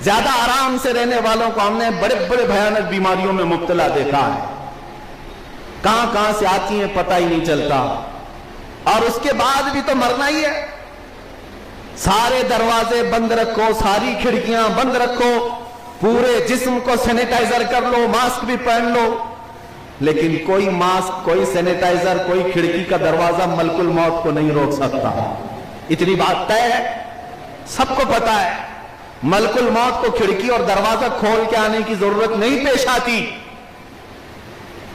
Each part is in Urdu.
زیادہ آرام سے رہنے والوں کو ہم نے بڑے بڑے بھیانک بیماریوں میں مبتلا دیکھا ہے، کہاں کہاں سے آتی ہیں پتہ ہی نہیں چلتا، اور اس کے بعد بھی تو مرنا ہی ہے۔ سارے دروازے بند رکھو، ساری کھڑکیاں بند رکھو، پورے جسم کو سینیٹائزر کر لو، ماسک بھی پہن لو، لیکن کوئی ماسک، کوئی سینیٹائزر، کوئی کھڑکی کا دروازہ ملک الموت کو نہیں روک سکتا۔ اتنی بات طے ہے، سب کو پتا ہے، ملک الموت کو کھڑکی اور دروازہ کھول کے آنے کی ضرورت نہیں پیش آتی۔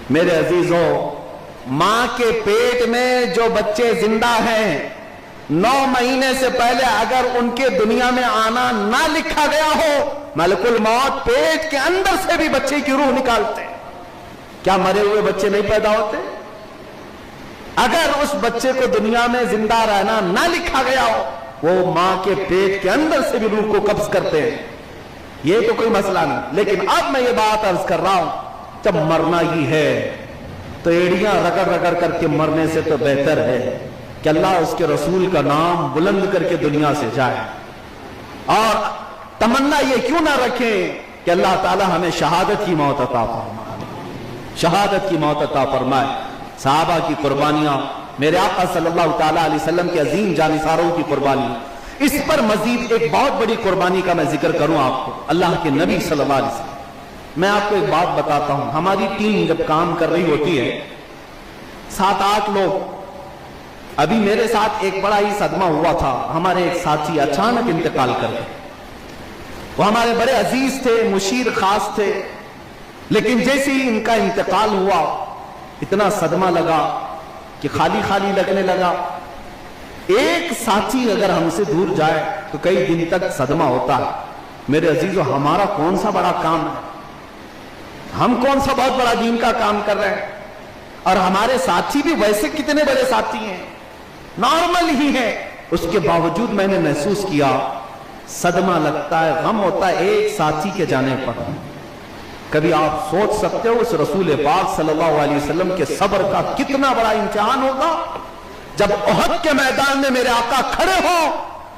میرے عزیزوں، ماں کے پیٹ میں جو بچے زندہ ہیں، 9 مہینے سے پہلے اگر ان کے دنیا میں آنا نہ لکھا گیا ہو، ملک الموت پیٹ کے اندر سے بھی بچے کی روح نکالتے ہیں۔ کیا مرے ہوئے بچے نہیں پیدا ہوتے؟ اگر اس بچے کو دنیا میں زندہ رہنا نہ لکھا گیا ہو، وہ ماں کے پیٹ کے اندر سے بھی روح کو قبض کرتے ہیں۔ یہ تو کوئی مسئلہ نہیں، لیکن اب میں یہ بات عرض کر رہا ہوں، جب مرنا ہی ہے تو ایڑیاں رگڑ رگڑ کر کے مرنے سے تو بہتر ہے کہ اللہ اس کے رسول کا نام بلند کر کے دنیا سے جائے، اور تمنا یہ کیوں نہ رکھیں کہ اللہ تعالی ہمیں شہادت کی موت عطا فرمائے، شہادت کی موت عطا فرمائے۔ صحابہ کی قربانیاں، میرے آقا صلی اللہ تعالی علیہ وسلم کے عظیم جانثاروں کی قربانی، اس پر مزید ایک بہت بڑی قربانی کا میں ذکر کروں آپ کو، اللہ کے نبی صلی اللہ علیہ وسلم۔ میں آپ کو ایک بات بتاتا ہوں، ہماری ٹیم جب کام کر رہی ہوتی ہے، 7-8 لوگ، ابھی میرے ساتھ ایک بڑا ہی صدمہ ہوا تھا، ہمارے ایک ساتھی اچانک انتقال کر گئے، وہ ہمارے بڑے عزیز تھے، مشیر خاص تھے، لیکن جیسے ہی ان کا انتقال ہوا اتنا صدمہ لگا کہ خالی خالی لگنے لگا۔ ایک ساتھی اگر ہم سے دور جائے تو کئی دن تک صدمہ ہوتا ہے۔ میرے عزیزو، ہمارا کون سا بڑا کام ہے، ہم کون سا بہت بڑا دین کا کام کر رہے ہیں، اور ہمارے ساتھی بھی ویسے کتنے بڑے ساتھی ہیں، نارمل ہی ہیں، اس کے باوجود میں نے محسوس کیا صدمہ لگتا ہے، غم ہوتا ہے ایک ساتھی کے جانے پر۔ کبھی آپ سوچ سکتے ہو اس رسول پاک صلی اللہ علیہ وسلم کے صبر کا کتنا بڑا امتحان ہوگا جب احد کے میدان میں میرے آقا کھڑے ہوں،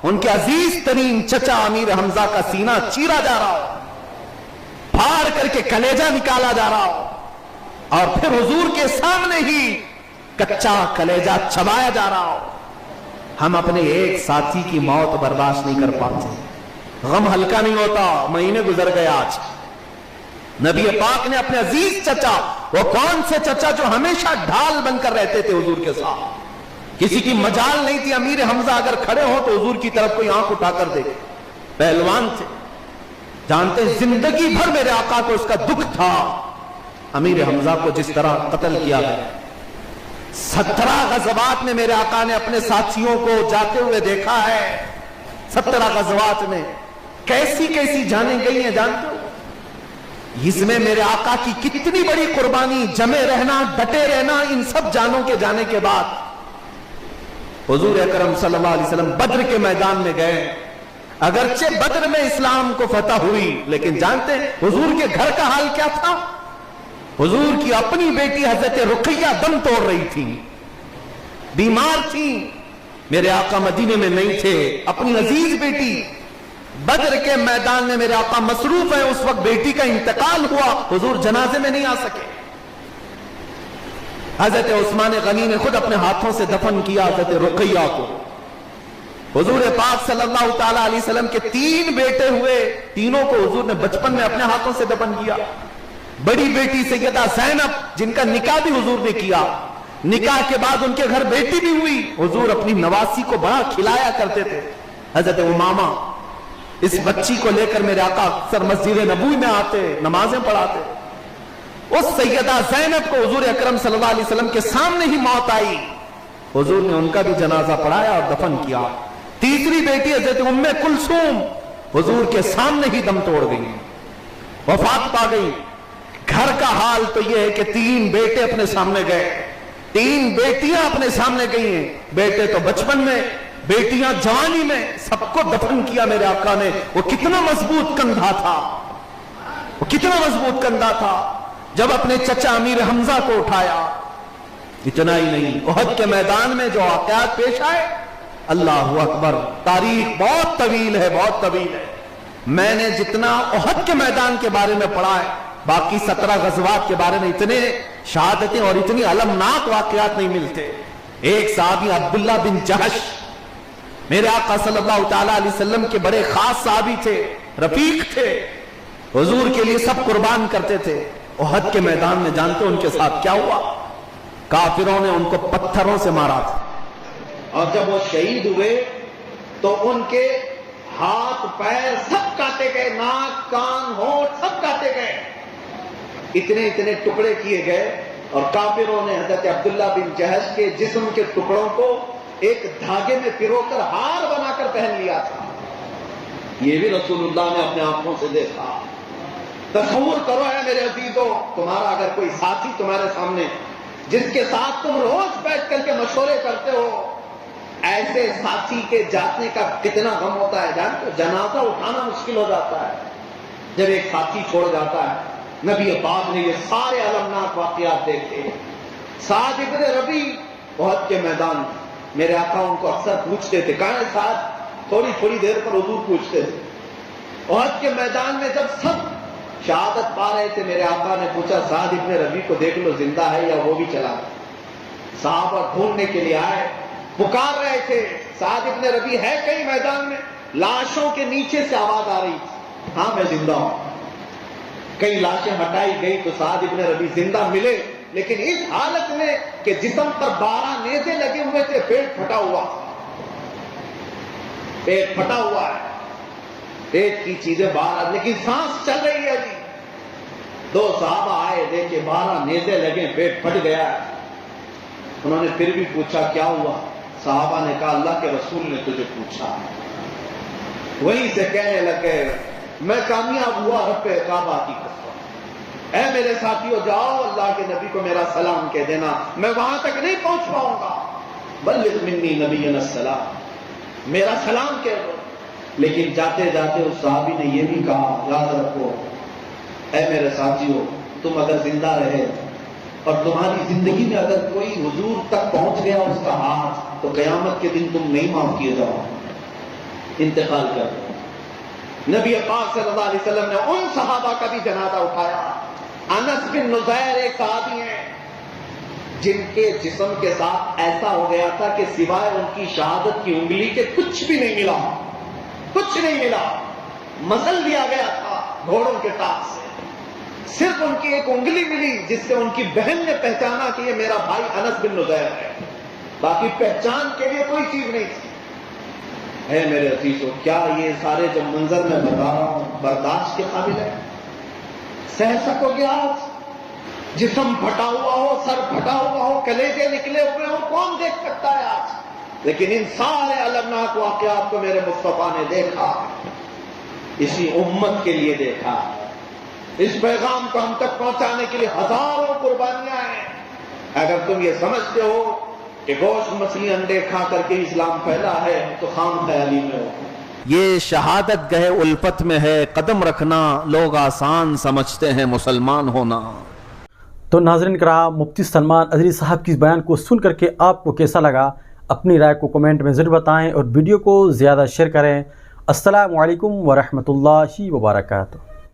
ان کے عزیز ترین چچا امیر حمزہ کا سینہ چیرا جا رہا ہو، پھاڑ کر کے کلیجہ نکالا جا رہا ہو، اور پھر حضور کے سامنے ہی کچا کلیجہ چبایا جا رہا ہو، ہم اپنے ایک ساتھی کی موت برداشت نہیں کر پاتے، غم ہلکا نہیں ہوتا۔ مہینے گزر گئے، آج نبی پاک نے اپنے عزیز چچا، وہ کون سے چچا جو ہمیشہ ڈھال بن کر رہتے تھے حضور کے ساتھ، کسی کی مجال نہیں تھی امیر حمزہ اگر کھڑے ہو تو حضور کی طرف کوئی آنکھ اٹھا کر دیکھے، پہلوان تھے، جانتے زندگی بھر میرے آقا کو اس کا دکھ تھا، امیر حمزہ کو جس طرح قتل کیا گیا۔ 17 غزوات میں میرے آقا نے اپنے ساتھیوں کو جاتے ہوئے دیکھا ہے، 17 غزوات میں کیسی کیسی جانیں گئی ہیں جانتے ہو؟ اس میں میرے آقا کی کتنی بڑی قربانی، جمے رہنا، ڈٹے رہنا، ان سب جانوں کے جانے کے بعد حضور اکرم صلی اللہ علیہ وسلم بدر کے میدان میں گئے۔ اگرچہ بدر میں اسلام کو فتح ہوئی، لیکن جانتے ہیں حضور کے گھر کا حال کیا تھا؟ حضور کی اپنی بیٹی حضرت رقیہ دم توڑ رہی تھی، بیمار تھی، میرے آقا مدینے میں نہیں تھے، اپنی عزیز بیٹی بدر کے میدان میں میرے آقا مصروف ہیں، اس وقت بیٹی کا انتقال ہوا، حضور جنازے میں نہیں آ سکے۔ حضرت عثمان غنی نے خود اپنے ہاتھوں سے دفن کیا حضرت رقیہ کو۔ حضور پاک صلی اللہ تعالی علیہ وسلم کے 3 بیٹے ہوئے، تینوں کو حضور نے بچپن میں اپنے ہاتھوں سے دفن کیا۔ بڑی بیٹی سیدہ زینب جن کا نکاح بھی حضور نے کیا، نکاح کے بعد ان کے گھر بیٹی بھی ہوئی، حضور اپنی نواسی کو بڑا کھلایا کرتے تھے۔ حضرت امامہ، اس بچی کو لے کر میرے آقا اکثر مسجد نبوی میں آتے، نمازیں پڑھاتے۔ اس سیدہ زینب کو حضور اکرم صلی اللہ علیہ وسلم کے سامنے ہی موت آئی، حضور نے ان کا بھی جنازہ پڑھایا اور دفن کیا۔ تیسری بیٹی حضرت ام کلثوم حضور کے سامنے ہی دم توڑ گئی، وفات پا گئی۔ گھر کا حال تو یہ ہے کہ 3 بیٹے اپنے سامنے گئے، 3 بیٹیاں اپنے سامنے گئی ہیں، بیٹے تو بچپن میں، بیٹیاں جوانی میں، سب کو دفن کیا میرے آقا نے۔ وہ کتنا مضبوط کندھا تھا، وہ کتنا مضبوط کندھا تھا جب اپنے چچا امیر حمزہ کو اٹھایا۔ اتنا ہی نہیں، احد کے میدان میں جو واقعات پیش آئے، اللہ اکبر، تاریخ بہت طویل ہے، بہت طویل ہے۔ میں نے جتنا احد کے میدان کے بارے میں پڑھا ہے، باقی 17 غزوات کے بارے میں اتنے شہادتیں اور اتنی المناک واقعات نہیں ملتے۔ ایک صحابی عبداللہ بن جہش، میرے آقا صلی اللہ تعالیٰ علیہ وسلم کے بڑے خاص صحابی تھے، رفیق تھے، حضور کے لیے سب قربان کرتے تھے۔ احد کے میدان میں جانتے ان کے ساتھ کیا ہوا؟ کافروں نے ان کو پتھروں سے مارا تھا، اور جب وہ شہید ہوئے تو ان کے ہاتھ پیر سب کاٹے گئے، ناک کان ہونٹ سب کاٹے گئے، اتنے اتنے ٹکڑے کیے گئے، اور کافروں نے حضرت عبداللہ بن جہش کے جسم کے ٹکڑوں کو ایک دھاگے میں پرو کر ہار بنا کر پہن لیا تھا۔ یہ بھی رسول اللہ نے اپنے آنکھوں سے دیکھا۔ تصور کرو ہے میرے عزیزو، تمہارا اگر کوئی ساتھی تمہارے سامنے جس کے ساتھ تم روز بیٹھ کر کے مشورے کرتے ہو، ایسے ساتھی کے جانے کا کتنا غم ہوتا ہے جانتے ہو؟ جنازہ اٹھانا مشکل ہو جاتا ہے جب ایک ساتھی چھوڑ جاتا ہے۔ نبی پاک نے یہ سارے المناک واقعات دیکھے۔ سعد ابن ربی احد کے میدان میں، میرے آقا ان کو اکثر پوچھتے تھے، کہاں ہے سعد؟ تھوڑی تھوڑی دیر پر حضور پوچھتے تھے۔ احد کے میدان میں جب سب شہادت پا رہے تھے، میرے آقا نے پوچھا سعد ابن ربی کو دیکھ لو زندہ ہے یا وہ بھی چلا گیا؟ صحابہ ڈھونڈنے کے لیے آئے، پکار رہے تھے سعد ابن ربی ہے کہیں میدان میں؟ لاشوں کے نیچے سے آواز آ رہی تھی، ہاں میں زندہ ہوں۔ کئی لاشیں ہٹائی گئی تو سعد ابن ربی زندہ ملے، لیکن اس حالت میں کہ جسم پر 12 نیزے لگے ہوئے تھے، پیٹ پھٹا ہوا، پیٹ پھٹا ہوا ہے، پیٹ کی چیزیں باہر، لیکن سانس چل رہی ہے ابھی۔ 2 صحابہ آئے، دیکھے 12 نیزے لگے، پیٹ پھٹ گیا ہے۔ انہوں نے پھر بھی پوچھا کیا ہوا؟ صحابہ نے کہا اللہ کے رسول نے تجھے پوچھا۔ وہیں سے کہنے لگے میں کامیاب ہوا رب کعبہ کی قسم، اے میرے ساتھیو جاؤ اللہ کے نبی کو میرا سلام کہہ دینا، میں وہاں تک نہیں پہنچ پاؤں گا، بلغ منی نبینا السلام، میرا سلام کہہ دو۔ لیکن جاتے جاتے اس صحابی نے یہ بھی کہا یاد رکھو اے میرے ساتھیو، تم اگر زندہ رہے اور تمہاری زندگی میں اگر کوئی حضور تک پہنچ گیا اس کا ہاتھ، تو قیامت کے دن تم نہیں معاف کیے جاؤ، انتقال کر دو۔ نبی پاک صلی اللہ علیہ وسلم نے ان صحابہ کا بھی جنازہ اٹھایا۔ انس بن نزیر ایک صحابی ہیں جن کے جسم کے ساتھ ایسا ہو گیا تھا کہ سوائے ان کی شہادت کی انگلی کے کچھ بھی نہیں ملا، کچھ نہیں ملا، مزل دیا گیا تھا گھوڑوں کے ٹاپ سے، صرف ان کی ایک انگلی ملی جس سے ان کی بہن نے پہچانا کہ یہ میرا بھائی انس بن نزیر ہے، باقی پہچان کے لیے کوئی چیز نہیں تھی۔ ہے میرے عزیزو، کیا یہ سارے جو منظر میں بتا رہا ہوں برداشت کے قابل ہے؟ سہ سکو گے آج؟ جسم پھٹا ہوا ہو، سر پھٹا ہوا ہو، کلیجے نکلے ہوئے ہو، کون دیکھ سکتا ہے آج؟ لیکن ان سارے المناک واقعات کو میرے مصطفیٰ نے دیکھا، اسی امت کے لیے دیکھا، اس پیغام کو ہم تک پہنچانے کے لیے ہزاروں قربانیاں ہیں۔ اگر تم یہ سمجھتے ہو کہ گوشت مچھلی انڈے کھا کر کے اسلام پھیلا ہے تو خام خیالی میں ہو۔ یہ شہادت گہے الفت میں ہے، قدم رکھنا لوگ آسان سمجھتے ہیں مسلمان ہونا۔ تو ناظرین کرام، مفتی سلمان اظہری صاحب کی اس بیان کو سن کر کے آپ کو کیسا لگا؟ اپنی رائے کو کمنٹ میں ضرور بتائیں اور ویڈیو کو زیادہ شیئر کریں۔ السلام علیکم ورحمۃ اللہ وبرکاتہ۔